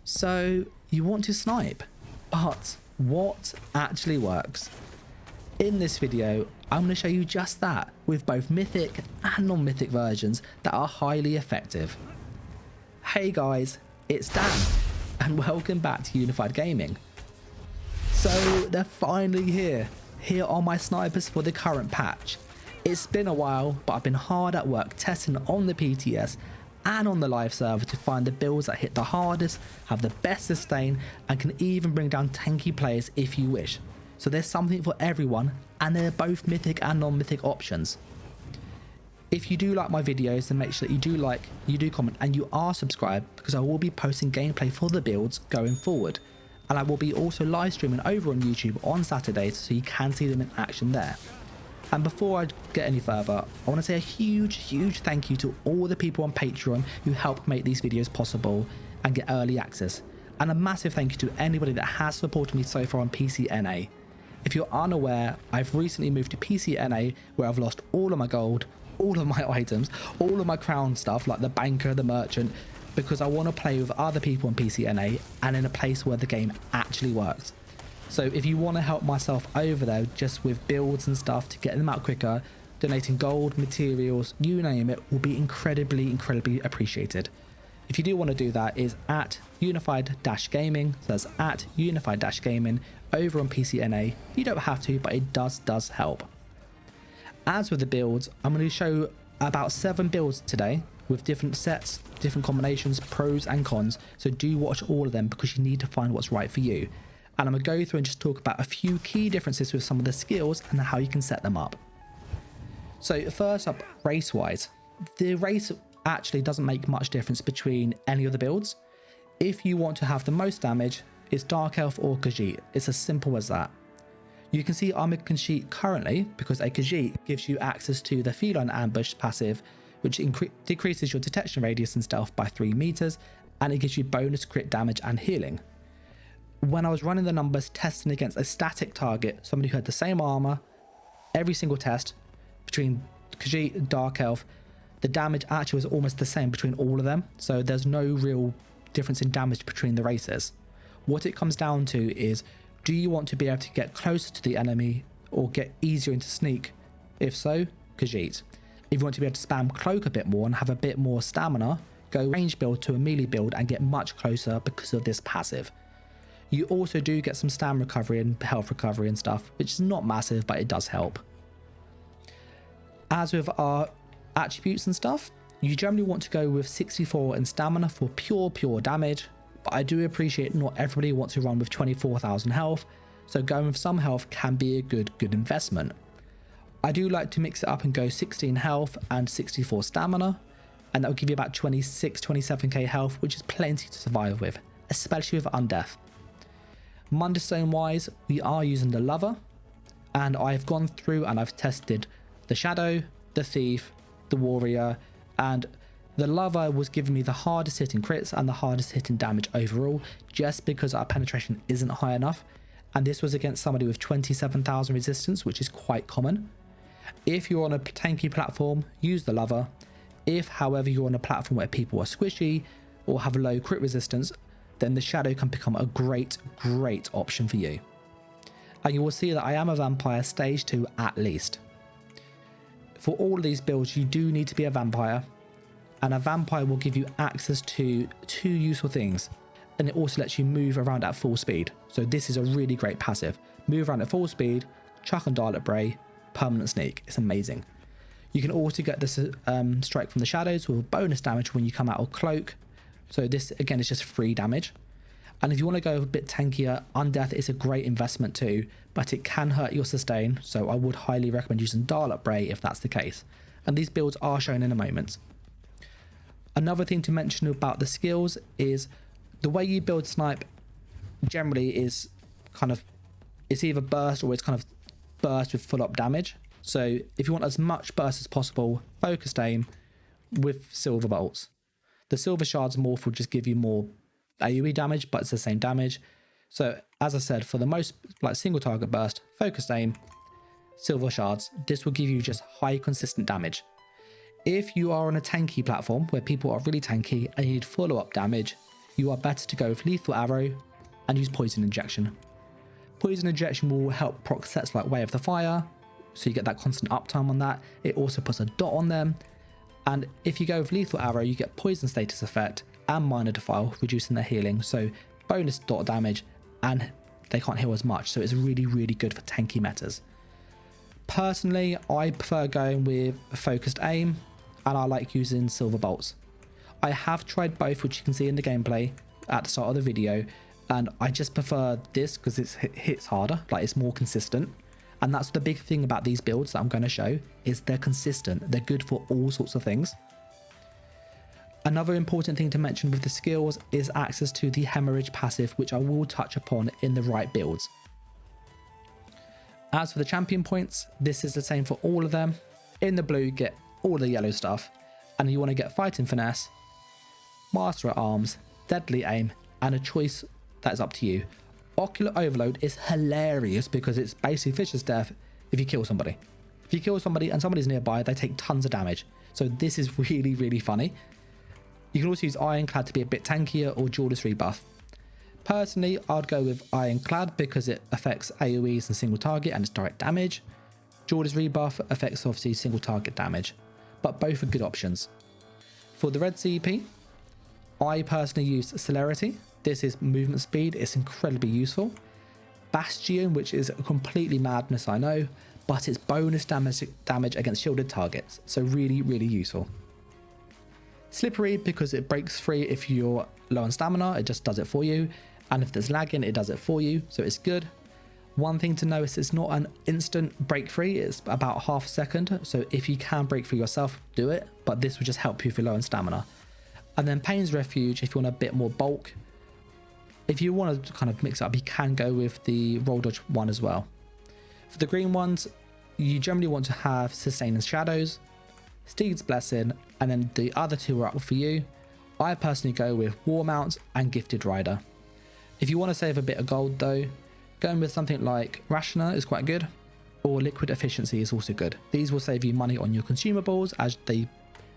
So you want to snipe, but what actually works? In this video, I'm going to show you just that with both mythic and non-mythic versions that are highly effective. Hey guys, it's Dan and welcome back to Unified Gaming. So they're finally here. Here are my snipers for the current patch. It's been a while, but I've been hard at work testing on the PTS and on the live server to find the builds that hit the hardest, have the best sustain, and can even bring down tanky players if you wish. So there's something for everyone, and they're both mythic and non-mythic options. If you do like my videos, then make sure that you do comment, and you are subscribed, because I will be posting gameplay for the builds going forward. And I will be also live streaming over on YouTube on Saturdays, so you can see them in action there. And before I get any further, I want to say a huge thank you to all the people on Patreon who help make these videos possible and get early access. And a massive thank you to anybody that has supported me so far on PCNA. If you're unaware, I've recently moved to PCNA where I've lost all of my gold, all of my items, all of my crown stuff like the banker, the merchant, because I want to play with other people on PCNA and in a place where the game actually works. So if you want to help myself over there just with builds and stuff to get them out quicker, donating gold, materials, you name it, will be incredibly appreciated. If you do want to do that, is at Unified-Gaming, so that's at Unified-Gaming over on PCNA. You don't have to, but it does help. As with the builds, I'm going to show about 7 builds today with different sets, different combinations, pros and cons. So do watch all of them because you need to find what's right for you. And I'm going to go through and just talk about a few key differences with some of the skills and how you can set them up. So first up, race wise, the race actually doesn't make much difference between any of the builds. If you want to have the most damage, it's Dark Elf or Khajiit. It's as simple as that. You can see I'm a Khajiit currently because a Khajiit gives you access to the Feline Ambush passive, which decreases your detection radius and stealth by 3 meters, and it gives you bonus crit damage and healing. When I was running the numbers testing against a static target, somebody who had the same armor, every single test between Khajiit and Dark Elf, the damage actually was almost the same between all of them. So there's no real difference in damage between the races. What it comes down to is, do you want to be able to get closer to the enemy or get easier into sneak? If so, Khajiit. If you want to be able to spam cloak a bit more and have a bit more stamina, go range build to a melee build and get much closer because of this passive. You also do get some stam recovery and health recovery and stuff, which is not massive, but it does help. As with our attributes and stuff, you generally want to go with 64 in stamina for pure damage, but I do appreciate not everybody wants to run with 24,000 health, so going with some health can be a good investment. I do like to mix it up and go 16 health and 64 stamina, and that will give you about 27k health, which is plenty to survive with, especially with Undeath. Mundstone wise, we are using the Lover, and I've gone through and I've tested the Shadow, the Thief, the Warrior, and the Lover was giving me the hardest hitting crits and the hardest hitting damage overall, just because our penetration isn't high enough, and this was against somebody with 27,000 resistance, which is quite common. If you're on a tanky platform, use the Lover. If, however, you're on a platform where people are squishy or have low crit resistance, then the Shadow can become a great option for you. And you will see that I am a vampire stage 2 at least. For all of these builds, you do need to be a vampire, and a vampire will give you access to 2 useful things, and it also lets you move around at full speed. So this is a really great passive. Move around at full speed, chuck and dial at Bray, permanent sneak. It's amazing. You can also get this strike from the shadows with bonus damage when you come out of cloak. So this again is just free damage. And if you want to go a bit tankier, Undeath is a great investment too, but it can hurt your sustain, so I would highly recommend using Dial Up Bray if that's the case. And these builds are shown in a moment. Another thing to mention about the skills is the way you build snipe generally is it's either burst or it's kind of burst with full up damage. So if you want as much burst as possible, focused aim with silver bolts. The silver shards morph will just give you more AoE damage, but it's the same damage. So as I said, for the most single target burst, focused aim, silver shards, this will give you just high consistent damage. If you are on a tanky platform where people are really tanky and you need follow-up damage, you are better to go with lethal arrow and use poison injection. Poison injection will help proc sets like Way of the Fire, so you get that constant uptime on that. It also puts a dot on them. And if you go with lethal arrow, you get poison status effect and minor defile, reducing their healing. So bonus dot damage, and they can't heal as much. So it's really, really good for tanky metas. Personally, I prefer going with focused aim, and I like using silver bolts. I have tried both, which you can see in the gameplay at the start of the video, and I just prefer this because it hits harder, like it's more consistent. And that's the big thing about these builds that I'm going to show, is they're consistent. They're good for all sorts of things. Another important thing to mention with the skills is access to the hemorrhage passive, which I will touch upon in the right builds. As for the champion points, this is the same for all of them. In the blue, get all the yellow stuff, and you want to get fighting finesse, master at arms, deadly aim, and a choice that is up to you. Ocular overload is hilarious because it's basically Fisher's death if you kill somebody. If you kill somebody and somebody's nearby, they take tons of damage. So this is really, really funny. You can also use Ironclad to be a bit tankier, or Jeweler's Rebuff. Personally, I'd go with Ironclad because it affects AoEs and single target and it's direct damage. Jeweler's Rebuff affects obviously single target damage, but both are good options. For the red CP, I personally use Celerity. This is movement speed, it's incredibly useful. Bastion, which is completely madness, I know, but it's bonus damage against shielded targets, so really, really useful. Slippery because it breaks free if you're low on stamina, it just does it for you, and if there's lagging, it does it for you, so it's good. One thing to notice, it's not an instant break free, it's about half a second, so if you can break free yourself, do it, but this will just help you if you're low on stamina. And then Pain's Refuge, if you want a bit more bulk. If you want to kind of mix it up, you can go with the roll dodge one as well. For the green ones, you generally want to have Sustain and Shadows, Steed's Blessing, and then the other two are up for you. I personally go with War Mount and Gifted Rider. If you want to save a bit of gold though, going with something like Rationer is quite good, or Liquid Efficiency is also good. These will save you money on your consumables as they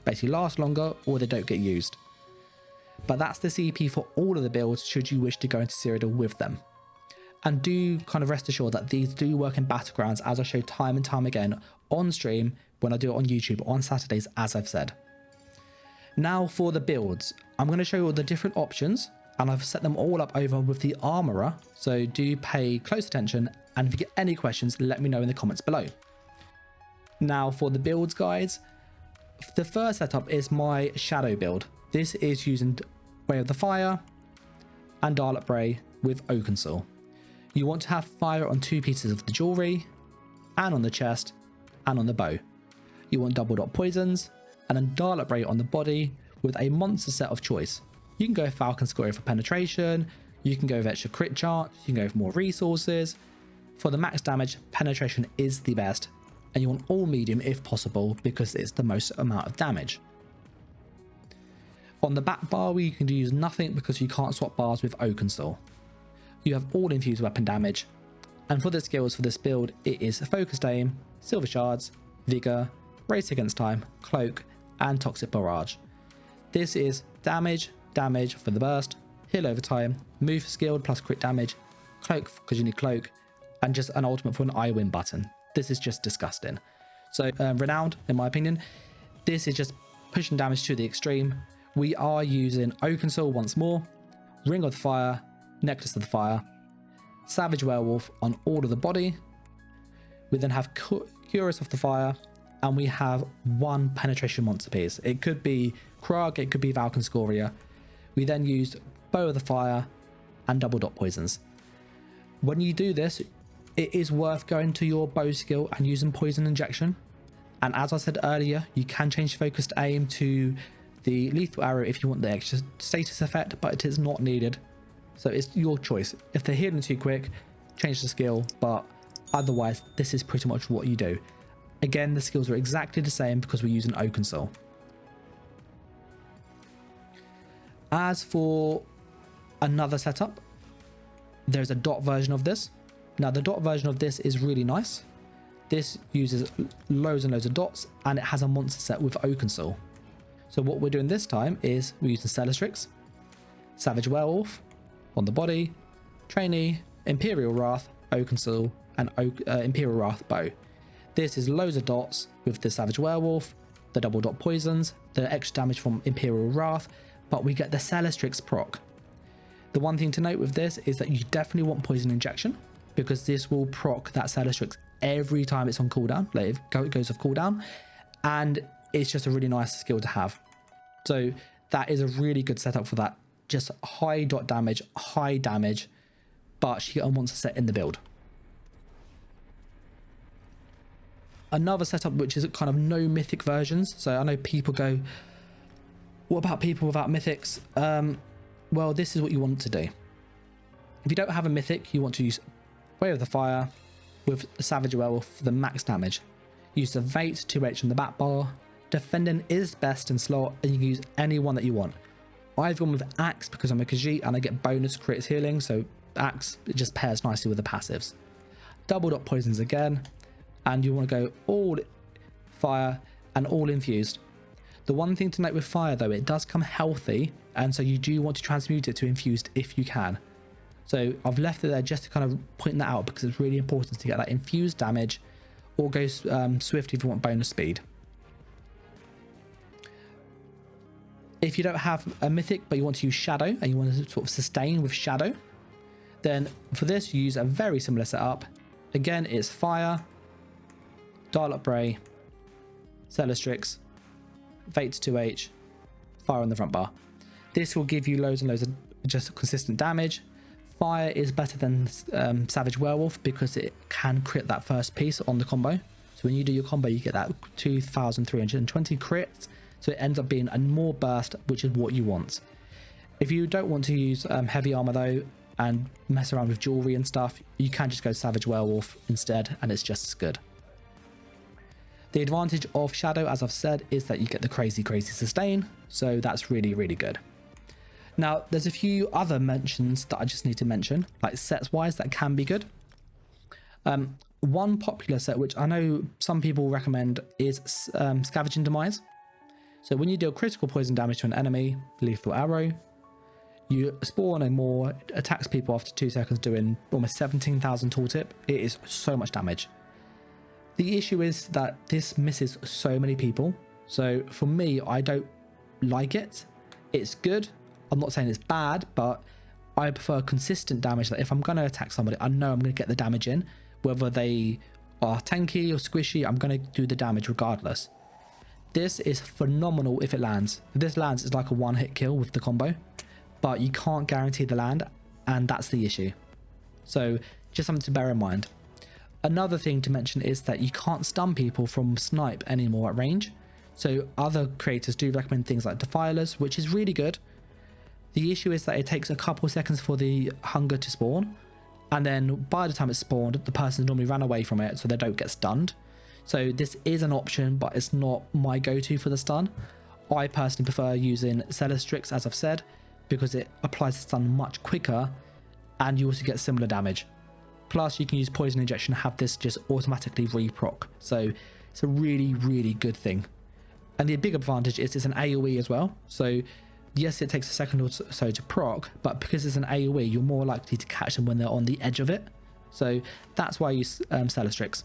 basically last longer or they don't get used. But that's the CP for all of the builds should you wish to go into Cyrodiil with them. And do kind of rest assured that these do work in Battlegrounds, as I show time and time again on stream when I do it on YouTube on Saturdays, as I've said. Now for the builds, I'm going to show you all the different options, and I've set them all up over with the Armourer, so do pay close attention, and if you get any questions, let me know in the comments below. Now for the builds, guys, the first setup is my Shadow build. This is using Way of the Fire and Darlot Bray with Oakensaw. You want to have fire on 2 pieces of the jewellery, and on the chest, and on the bow. You want double dot poisons, and then Darlot Bray on the body with a monster set of choice. You can go Falcon Scoria for penetration, you can go with extra crit chance, you can go with more resources. For the max damage, penetration is the best, and you want all medium if possible because it's the most amount of damage. On the back bar, you can use nothing because you can't swap bars with Oakensaw. You have all infused weapon damage, and for the skills for this build, it is Focused Aim, Silver Shards, Vigor, Race Against Time, Cloak, and Toxic Barrage. This is damage for the burst, heal over time, move skilled plus crit damage, cloak because you need cloak, and just an ultimate for an I win button. This is just disgusting. So Renowned, in my opinion, this is just pushing damage to the extreme. We are using Oakensaw once more, Ring of the Fire, Necklace of the Fire, Savage Werewolf on all of the body. We then have Curious of the Fire, and we have 1 penetration monster piece. It could be Krug, it could be Falcon Scoria. We then used Bow of the Fire and double dot poisons. When you do this, it is worth going to your bow skill and using poison injection. And as I said earlier, you can change focused aim to the lethal arrow if you want the extra status effect, but it is not needed. So it's your choice. If they're healing too quick, change the skill, but otherwise this is pretty much what you do. Again, the skills are exactly the same because we're using Oakensaw. As for another setup, there's a dot version of this. Now the dot version of this is really nice. This uses loads and loads of dots, and it has a monster set with Oakensaw. So what we're doing this time is we're using Celestrix, Savage Werewolf on the body, Trainee, Imperial Wrath, Oakensill, and Imperial Wrath bow. This is loads of dots with the Savage Werewolf, the double dot poisons, the extra damage from Imperial Wrath, but we get the Celestrix proc. The one thing to note with this is that you definitely want poison injection, because this will proc that Celestrix every time it's on cooldown, like it goes off cooldown, and it's just a really nice skill to have. So that is a really good setup for that. Just high dot damage, high damage, but she wants to set in the build. Another setup which is kind of no mythic versions. So I know people go, what about people without mythics? Well, this is what you want to do. If you don't have a mythic, you want to use Way of the Fire with Savage Werewolf for the max damage. Use the Vate 2H on the back bar. Defending is best in slot, and you can use any one that you want. I've gone with Axe because I'm a Khajiit and I get bonus crits healing, so Axe, it just pairs nicely with the passives. Double dot poisons again, and you want to go all fire and all infused. The one thing to note with fire though, it does come healthy, and so you do want to transmute it to infused if you can. So I've left it there just to kind of point that out, because it's really important to get that infused damage, or go swift if you want bonus speed. If you don't have a mythic but you want to use shadow and you want to sort of sustain with shadow, then for this you use a very similar setup. Again, it's fire, dial up Bray, Celestrix, Vate 2H, fire on the front bar. This will give you loads and loads of just consistent damage. Fire is better than Savage Werewolf because it can crit that first piece on the combo. So when you do your combo, you get that 2,320 crits. So it ends up being a more burst, which is what you want. If you don't want to use heavy armor though, and mess around with jewelry and stuff, you can just go Savage Werewolf instead, and it's just as good. The advantage of Shadow, as I've said, is that you get the crazy sustain. So that's really, really good. Now, there's a few other mentions that I just need to mention, like sets wise, that can be good. One popular set, which I know some people recommend, is Scavenging Demise. So when you deal critical poison damage to an enemy, lethal arrow, you spawn a more, attacks people after 2 seconds, doing almost 17,000 tooltip. It is so much damage. The issue is that this misses so many people. So for me, I don't like it. It's good. I'm not saying it's bad, but I prefer consistent damage. That if I'm going to attack somebody, I know I'm going to get the damage in. Whether they are tanky or squishy, I'm going to do the damage regardless. This is phenomenal if it lands. If this lands, it's like a one-hit kill with the combo, but you can't guarantee the land, and that's the issue. So just something to bear in mind. Another thing to mention is that you can't stun people from snipe anymore at range. So other creators do recommend things like Defilers, which is really good. The issue is that it takes a couple seconds for the hunger to spawn, and then by the time it's spawned, the person normally ran away from it, so they don't get stunned. So this is an option, but it's not my go-to for the stun. I personally prefer using Celestrix, as I've said, because it applies the stun much quicker, and you also get similar damage. Plus, you can use poison injection, have this just automatically re-proc. So it's a really, really good thing. And the big advantage is it's an AoE as well. So yes, it takes a second or so to proc, but because it's an AoE, you're more likely to catch them when they're on the edge of it. So that's why I use Celestrix.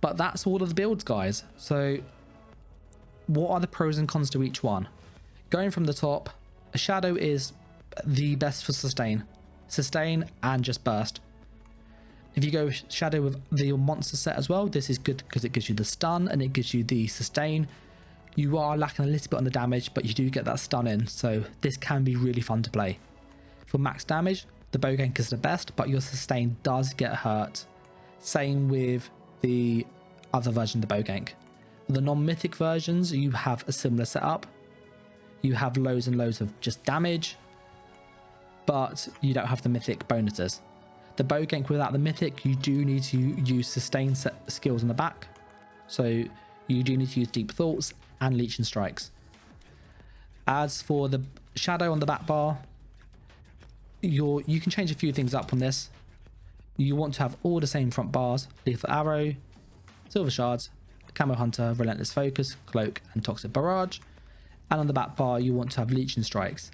But that's all of the builds, guys. So what are the pros and cons to each one? Going from the top, a Shadow is the best for sustain and just burst. If you go Shadow with the monster set as well, this is good because it gives you the stun and it gives you the sustain. You are lacking a little bit on the damage, but you do get that stun in, so this can be really fun to play. For max damage, the Bowgank is the best, but your sustain does get hurt. Same with the other version of the Bowgank. The non-mythic versions, you have a similar setup. You have loads and loads of just damage, but you don't have the mythic bonuses. The Bowgank without the mythic, you do need to use sustain skills on the back. So you do need to use Deep Thoughts and Leech and Strikes. As for the Shadow on the back bar, you can change a few things up on this. You want to have all the same front bars: Lethal Arrow, Silver Shards, Camo Hunter, Relentless Focus, Cloak, and Toxic Barrage. And on the back bar, you want to have Leech and Strikes.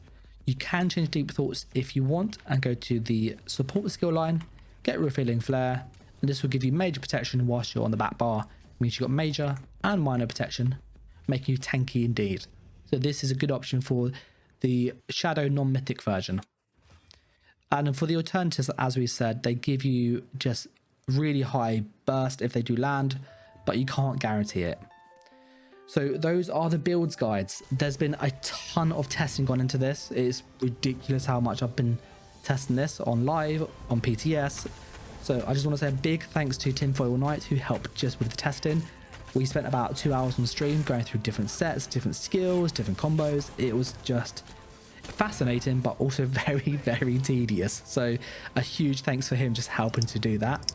You can change Deep Thoughts if you want and go to the support skill line, get Revealing Flare, and this will give you major protection whilst you're on the back bar. It means you've got major and minor protection, making you tanky indeed. So this is a good option for the Shadow non-mythic version. And for the alternatives, as we said, they give you just really high burst if they do land, but you can't guarantee it. So those are the builds guides. There's been a ton of testing gone into this. It's ridiculous how much I've been testing this on live, on PTS. So I just want to say a big thanks to Tinfoil Knight who helped just with the testing. We spent about 2 hours on stream going through different sets, different skills, different combos. It was just fascinating, but also very, very tedious. So a huge thanks for him just helping to do that.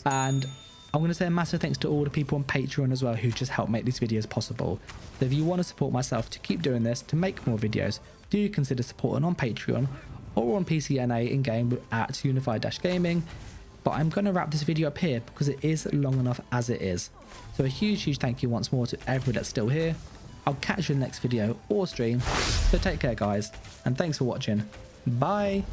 And I'm going to say a massive thanks to all the people on Patreon as well who just help make these videos possible. So if you want to support myself to keep doing this, to make more videos, do consider supporting on Patreon or on PCNA in-game at Unified-Gaming. But I'm going to wrap this video up here because it is long enough as it is. So a huge thank you once more to everyone that's still here. I'll catch you in the next video or stream. So take care guys, and thanks for watching. Bye!